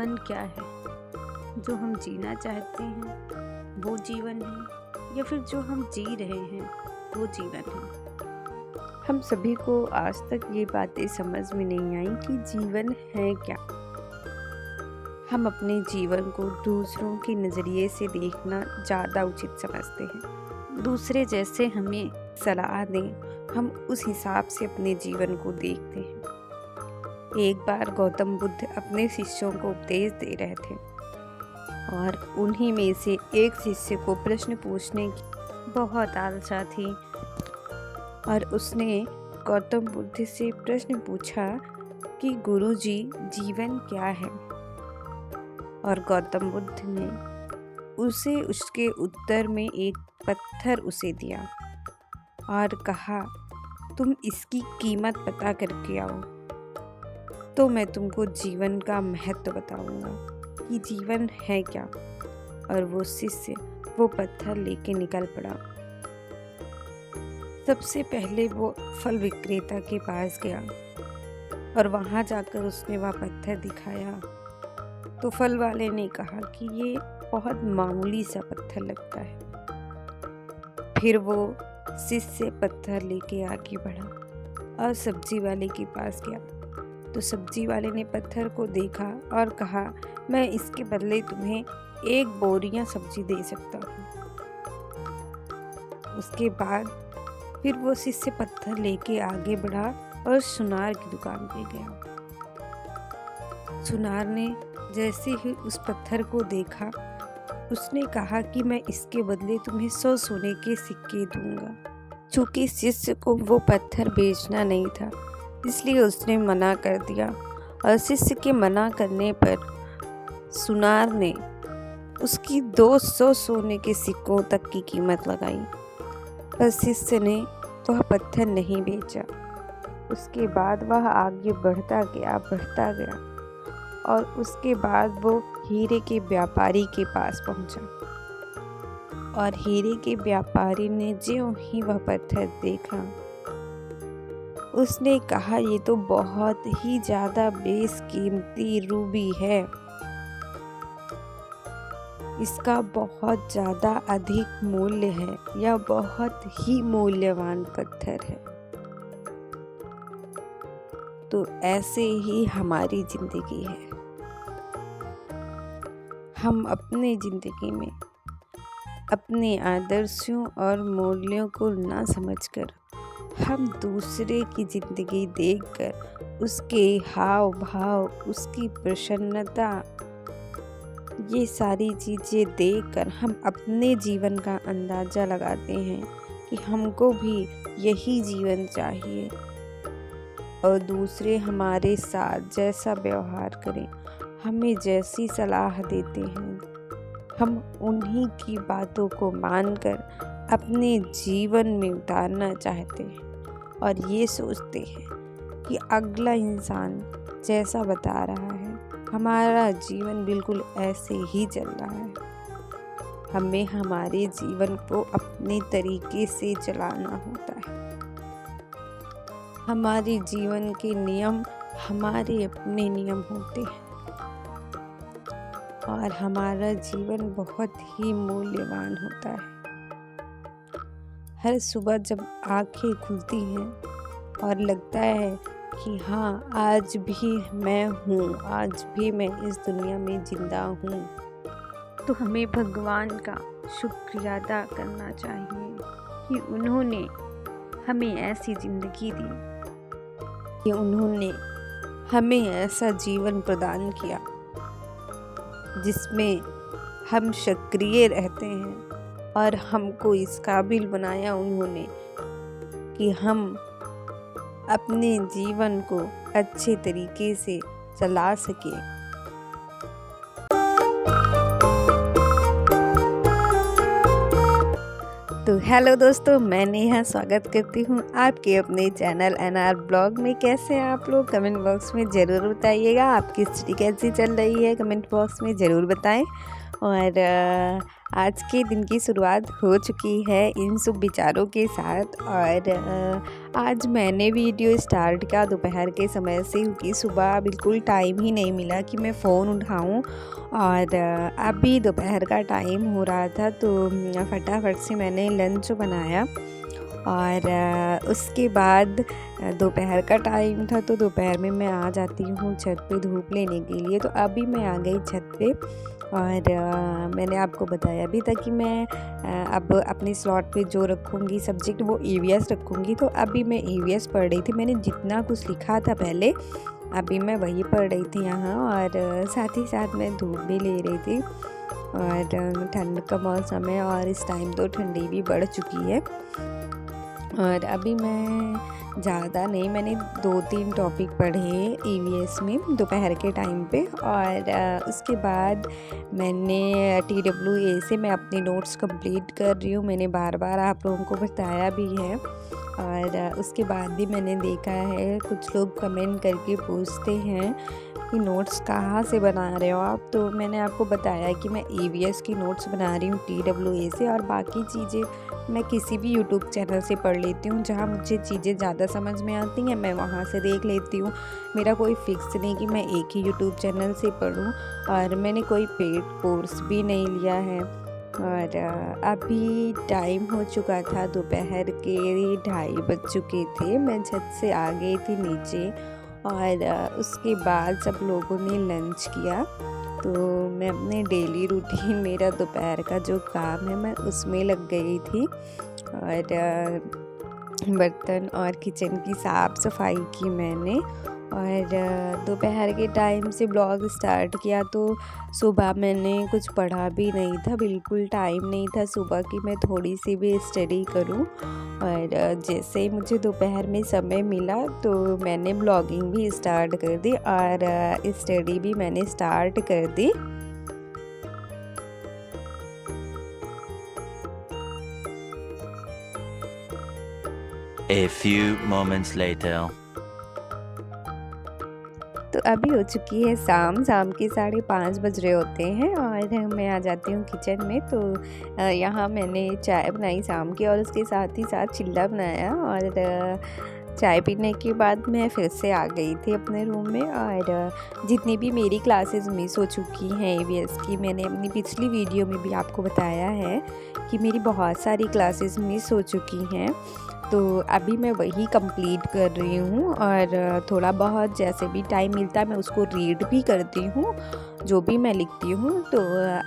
जीवन क्या है? जो हम जीना चाहते हैं वो जीवन है या फिर जो हम जी रहे हैं वो जीवन है? हम सभी को आज तक ये बातें समझ में नहीं आई कि जीवन है क्या। हम अपने जीवन को दूसरों के नज़रिए से देखना ज़्यादा उचित समझते हैं। दूसरे जैसे हमें सलाह दें, हम उस हिसाब से अपने जीवन को देखते हैं। एक बार गौतम बुद्ध अपने शिष्यों को उपदेश दे रहे थे और उन्हीं में से एक शिष्य को प्रश्न पूछने की बहुत आशा थी और उसने गौतम बुद्ध से प्रश्न पूछा कि गुरुजी, जीवन क्या है? और गौतम बुद्ध ने उसे उसके उत्तर में एक पत्थर उसे दिया और कहा, तुम इसकी कीमत पता करके आओ तो मैं तुमको जीवन का महत्व बताऊंगा कि जीवन है क्या। और वो शिष्य वो पत्थर लेके निकल पड़ा। सबसे पहले वो फल विक्रेता के पास गया और वहाँ जाकर उसने वह पत्थर दिखाया तो फल वाले ने कहा कि ये बहुत मामूली सा पत्थर लगता है। फिर वो शिष्य पत्थर लेके आगे बढ़ा और सब्जी वाले के पास गया तो सब्जी वाले ने पत्थर को देखा और कहा, मैं इसके बदले तुम्हें 1 बोरियां सब्जी दे सकता हूँ। उसके बाद फिर वो शिष्य पत्थर लेके आगे बढ़ा और सुनार की दुकान पे गया। सुनार ने जैसे ही उस पत्थर को देखा उसने कहा कि मैं इसके बदले तुम्हें 100 सोने के सिक्के दूंगा। चूँकि शिष्य को वो पत्थर बेचना नहीं था इसलिए उसने मना कर दिया और शिष्य के मना करने पर सुनार ने उसकी 200 सोने के सिक्कों तक की कीमत लगाई, पर शिष्य ने वह पत्थर नहीं बेचा। उसके बाद वह आगे बढ़ता गया और उसके बाद वो हीरे के व्यापारी के पास पहुंचा और हीरे के व्यापारी ने ज्यों ही वह पत्थर देखा उसने कहा, ये तो बहुत ही ज़्यादा बेशकीमती रूबी है, इसका बहुत ज़्यादा अधिक मूल्य है, यह बहुत ही मूल्यवान पत्थर है। तो ऐसे ही हमारी जिंदगी है। हम अपनी जिंदगी में अपने आदर्शों और मूल्यों को ना समझकर हम दूसरे की ज़िंदगी देखकर उसके हाव भाव, उसकी प्रसन्नता, ये सारी चीज़ें देखकर हम अपने जीवन का अंदाज़ा लगाते हैं कि हमको भी यही जीवन चाहिए और दूसरे हमारे साथ जैसा व्यवहार करें, हमें जैसी सलाह देते हैं, हम उन्हीं की बातों को मानकर अपने जीवन में उतारना चाहते हैं और ये सोचते हैं कि अगला इंसान जैसा बता रहा है हमारा जीवन बिल्कुल ऐसे ही चल रहा है। हमें हमारे जीवन को अपने तरीके से चलाना होता है। हमारे जीवन के नियम हमारे अपने नियम होते हैं और हमारा जीवन बहुत ही मूल्यवान होता है। हर सुबह जब आंखें खुलती हैं और लगता है कि हाँ, आज भी मैं हूँ, आज भी मैं इस दुनिया में ज़िंदा हूँ, तो हमें भगवान का शुक्रिया अदा करना चाहिए कि उन्होंने हमें ऐसी ज़िंदगी दी, कि उन्होंने हमें ऐसा जीवन प्रदान किया जिसमें हम सक्रिय रहते हैं और हमको इस काबिल बनाया उन्होंने कि हम अपने जीवन को अच्छे तरीके से चला सकें। तो हेलो दोस्तों, मैं नेहा स्वागत करती हूँ आपके अपने चैनल NR ब्लॉग में। कैसे हैं आप लोग? कमेंट बॉक्स में ज़रूर बताइएगा। आपकी स्टडी कैसी चल रही है, कमेंट बॉक्स में ज़रूर बताएं। और आज के दिन की शुरुआत हो चुकी है इन शुभ विचारों के साथ। और आज मैंने वीडियो स्टार्ट किया दोपहर के समय से, क्योंकि सुबह बिल्कुल टाइम ही नहीं मिला कि मैं फ़ोन उठाऊं। और अभी दोपहर का टाइम हो रहा था तो फटाफट से मैंने लंच बनाया। और उसके बाद दोपहर का टाइम था तो दोपहर में मैं आ जाती हूँ छत पे धूप लेने के लिए। तो अभी मैं आ गई छत पे। और मैंने आपको बताया भी था कि मैं अब अपने स्लॉट पे जो रखूँगी सब्जेक्ट वो ईवीएस रखूँगी। तो अभी मैं ईवीएस पढ़ रही थी। मैंने जितना कुछ लिखा था पहले अभी मैं वही पढ़ रही थी यहाँ। और साथ ही साथ मैं धूप भी ले रही थी। और ठंड का मौसम है और इस टाइम तो ठंडी भी बढ़ चुकी है। और अभी मैं ज़्यादा नहीं, मैंने 2-3 टॉपिक पढ़े ईवीएस में दोपहर के टाइम पे। और उसके बाद मैंने TWA से मैं अपने नोट्स कंप्लीट कर रही हूँ। मैंने बार बार आप लोगों को बताया भी है। और उसके बाद भी मैंने देखा है कुछ लोग कमेंट करके पूछते हैं कि नोट्स कहाँ से बना रहे हो आप। तो मैंने आपको बताया कि मैं ईवीएस की नोट्स बना रही हूँ TWA से। और बाकी चीज़ें मैं किसी भी यूट्यूब चैनल से पढ़ लेती हूँ। जहाँ मुझे चीज़ें ज़्यादा समझ में आती हैं मैं वहाँ से देख लेती हूँ। मेरा कोई फिक्स नहीं कि मैं एक ही यूट्यूब चैनल से पढूँ। और मैंने कोई पेड कोर्स भी नहीं लिया है। और अभी टाइम हो चुका था दोपहर के 2:30 बज चुके थे। मैं छत से आ गई थी नीचे। और उसके बाद सब लोगों ने लंच किया। तो मैं अपने डेली रूटीन मेरा दोपहर का जो काम है मैं उसमें लग गई थी। और बर्तन और किचन की साफ़ सफाई की मैंने। और दोपहर के टाइम से ब्लॉग स्टार्ट किया तो सुबह मैंने कुछ पढ़ा भी नहीं था, बिल्कुल टाइम नहीं था सुबह की मैं थोड़ी सी भी स्टडी करूं। और जैसे ही मुझे दोपहर में समय मिला तो मैंने ब्लॉगिंग भी स्टार्ट कर दी और स्टडी भी मैंने स्टार्ट कर दी। A few moments later. तो अभी हो चुकी है शाम के 5:30 बज रहे होते हैं। और मैं आ जाती हूँ किचन में। तो यहाँ मैंने चाय बनाई शाम की और उसके साथ ही साथ चिल्ला बनाया। और चाय पीने के बाद मैं फिर से आ गई थी अपने रूम में। और जितनी भी मेरी क्लासेस मिस हो चुकी हैं ईवीएस की, मैंने अपनी पिछली वीडियो में भी आपको बताया है कि मेरी बहुत सारी क्लासेस मिस हो चुकी हैं। तो अभी मैं वही कंप्लीट कर रही हूँ। और थोड़ा बहुत जैसे भी टाइम मिलता है मैं उसको रीड भी करती हूँ जो भी मैं लिखती हूँ। तो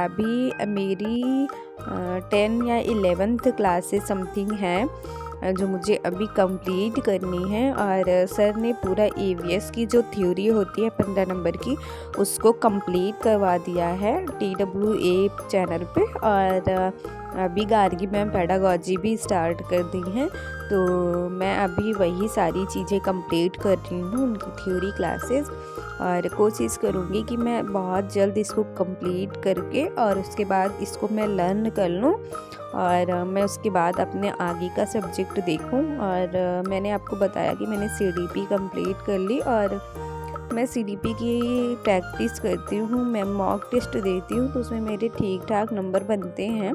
अभी मेरी 10 या 11th क्लासेस समथिंग हैं जो मुझे अभी कंप्लीट करनी है। और सर ने पूरा ईवीएस की जो थ्योरी होती है 15 नंबर की उसको कंप्लीट करवा दिया है TWA चैनल पे। और अभी गार्गी मैम पेडागॉजी भी स्टार्ट कर दी हैं। तो मैं अभी वही सारी चीज़ें कंप्लीट कर रही हूँ उनकी थ्योरी क्लासेस। और कोशिश करूँगी कि मैं बहुत जल्द इसको कंप्लीट करके और उसके बाद इसको मैं लर्न कर लूँ। और मैं उसके बाद अपने आगे का सब्जेक्ट देखूं। और मैंने आपको बताया कि मैंने CDP कंप्लीट कर ली और मैं CDP की प्रैक्टिस करती हूँ। मैं मॉक टेस्ट देती हूँ तो उसमें मेरे ठीक ठाक नंबर बनते हैं,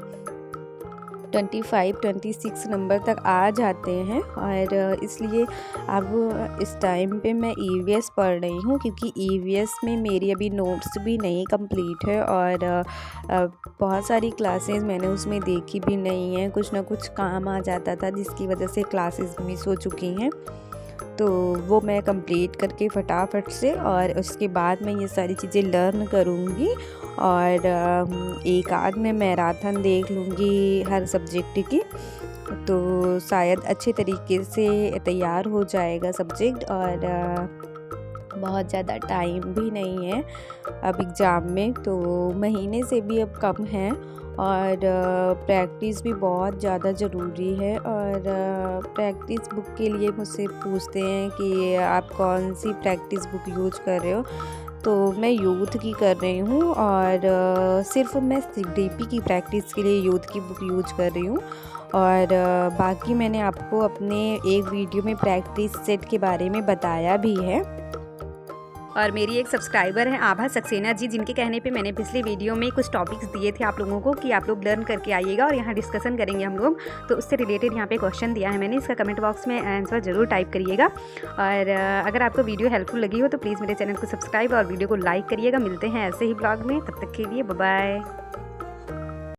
25-26 नंबर तक आ जाते हैं। और इसलिए अब इस टाइम पे मैं ईवीएस पढ़ रही हूँ क्योंकि ईवीएस में मेरी अभी नोट्स भी नहीं कंप्लीट है। और बहुत सारी क्लासेस मैंने उसमें देखी भी नहीं है, कुछ ना कुछ काम आ जाता था जिसकी वजह से क्लासेस मिस हो चुकी हैं। तो वो मैं कंप्लीट करके फटाफट से और उसके बाद मैं ये सारी चीज़ें लर्न करूँगी। और एक आध में मैराथन देख लूँगी हर सब्जेक्ट की, तो शायद अच्छे तरीके से तैयार हो जाएगा सब्जेक्ट। और बहुत ज़्यादा टाइम भी नहीं है अब एग्ज़ाम में, तो महीने से भी अब कम है। और प्रैक्टिस भी बहुत ज़्यादा ज़रूरी है। और प्रैक्टिस बुक के लिए मुझसे पूछते हैं कि आप कौन सी प्रैक्टिस बुक यूज कर रहे हो, तो मैं यूथ की कर रही हूँ। और सिर्फ मैं CDP की प्रैक्टिस के लिए यूथ की बुक यूज कर रही हूँ। और बाकी मैंने आपको अपने एक वीडियो में प्रैक्टिस सेट के बारे में बताया भी है। और मेरी एक सब्सक्राइबर हैं आभा सक्सेना जी, जिनके कहने पे मैंने पिछली वीडियो में कुछ टॉपिक्स दिए थे आप लोगों को कि आप लोग लर्न करके आइएगा और यहाँ डिस्कशन करेंगे हम लोग। तो उससे रिलेटेड यहाँ पे क्वेश्चन दिया है मैंने, इसका कमेंट बॉक्स में आंसर ज़रूर टाइप करिएगा। और अगर आपको वीडियो हेल्पफुल लगी हो तो प्लीज़ मेरे चैनल को सब्सक्राइब और वीडियो को लाइक करिएगा। मिलते हैं ऐसे ही ब्लॉग में, तब तक के लिए बाय बाय।